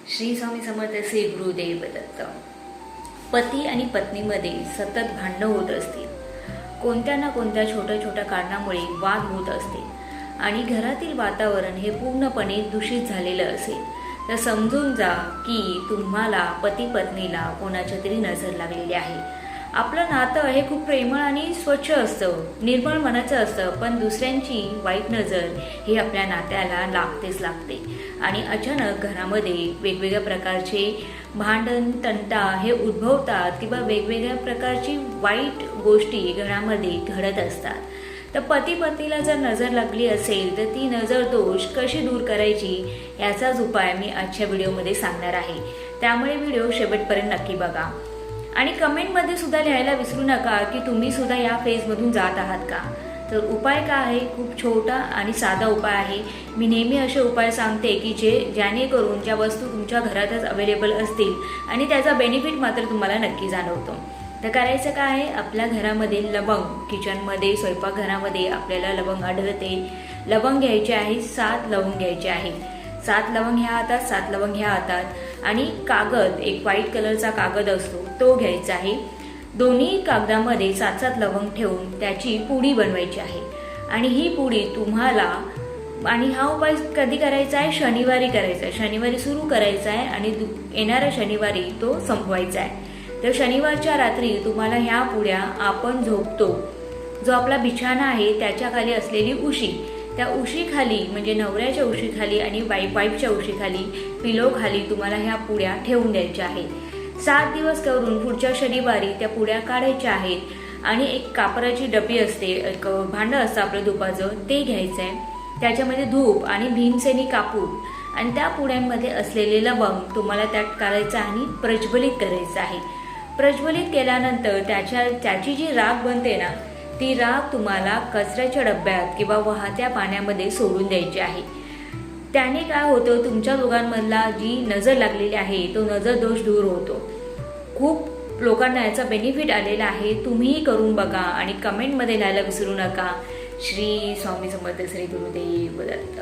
श्री स्वामी समर्थ श्री गुरुदेव दत्त। पती आणि पत्नीमध्ये सतत भांडणं होत असतील, कोणत्या ना कोणत्या छोट्या छोट्या कारणामुळे वाद होत असतील आणि घरातील वातावरण हे पूर्णपणे दूषित झालेलं असेल तर समजून जा की तुम्हाला पती पत्नीला कोणाच्या तरी नजर लागलेली आहे। आपलं नातं हे खूप प्रेमळ आणि स्वच्छ असतं, निर्मळ मनाचं असतं, पण दुसऱ्यांची वाईट नजर ही आपल्या नात्याला लागतेच लागते आणि अचानक घरामध्ये वेगवेगळ्या प्रकारचे भांडण तंटा हे उद्भवतात किंवा वेगवेगळ्या प्रकारची वाईट गोष्टी घरामध्ये घडत असतात। तर पती पत्नीला जर नजर लागली असेल तर ती नजर दोष कशी दूर करायची याचाच उपाय मी आजच्या व्हिडिओमध्ये सांगणार आहे, त्यामुळे व्हिडिओ शेवटपर्यंत नक्की बघा आणि कमेंटमध्ये सुद्धा लिहायला विसरू नका की तुम्ही सुद्धा या फेजमधून जात आहात का। तर उपाय काय आहे, खूप छोटा आणि साधा उपाय आहे। मी नेहमी असे उपाय सांगते की जेणेकरून ज्या वस्तू तुमच्या घरातच अवेलेबल असतील आणि त्याचा बेनिफिट मात्र तुम्हाला नक्की जाणवतो। तर करायचं काय आहे, आपल्या घरामध्ये लवंग, किचनमध्ये स्वयंपाकघरामध्ये आपल्याला लवंग आढळते, लवंग घ्यायचे आहे, 7 लवंग घ्यायचे आहे। 7 लवंग ह्या हातात, 7 लवंग ह्या हातात आणि कागद, एक व्हाईट कलरचा कागद असतो तो घ्यायचा आहे। दोन्ही कागदामध्ये 7 लवंग ठेवून त्याची पुडी बनवायची आहे आणि ही पुडी तुम्हाला, आणि हा उपाय कधी करायचा आहे, शनिवारी करायचा आहे। शनिवारी सुरू करायचा आहे आणि येणाऱ्या शनिवारी तो संपवायचा आहे। तर शनिवारच्या रात्री तुम्हाला ह्या पुड्या, आपण झोपतो जो आपला बिछाना आहे त्याच्या खाली असलेली उशी, त्या उशीखाली म्हणजे नवऱ्याच्या उशीखाली आणि वाईफच्या उशीखाली, पिलो खाली तुम्हाला ह्या पुड्या ठेवून द्यायच्या आहेत। 7 दिवस करून पुढच्या शनिवारी त्या पुड्या काढायच्या आहेत आणि एक कापराची डबी असते, एक भांडं असतं आपलं धुपाचं, ते घ्यायचं आहे। त्याच्यामध्ये धूप आणि भीमसेनी कापूर आणि त्या पुड्यांमध्ये असलेले लवंग तुम्हाला त्यात काढायचं आणि प्रज्वलित करायचं आहे। प्रज्वलित केल्यानंतर त्याची जी राख बनते ना, ती राख तुम्हाला कचऱ्याच्या डब्यात किंवा वाहत्या पाण्यामध्ये सोडून द्यायची आहे। त्याने काय होतं, तुमच्या दोघांमधला जी नजर लागलेली आहे तो नजर दोष दूर होतो। खूप लोकांना याचा बेनिफिट आलेला आहे, तुम्हीही करून बघा आणि कमेंटमध्ये लिहायला विसरू नका। श्री स्वामी समर्थ श्री गुरुदेव दत्त।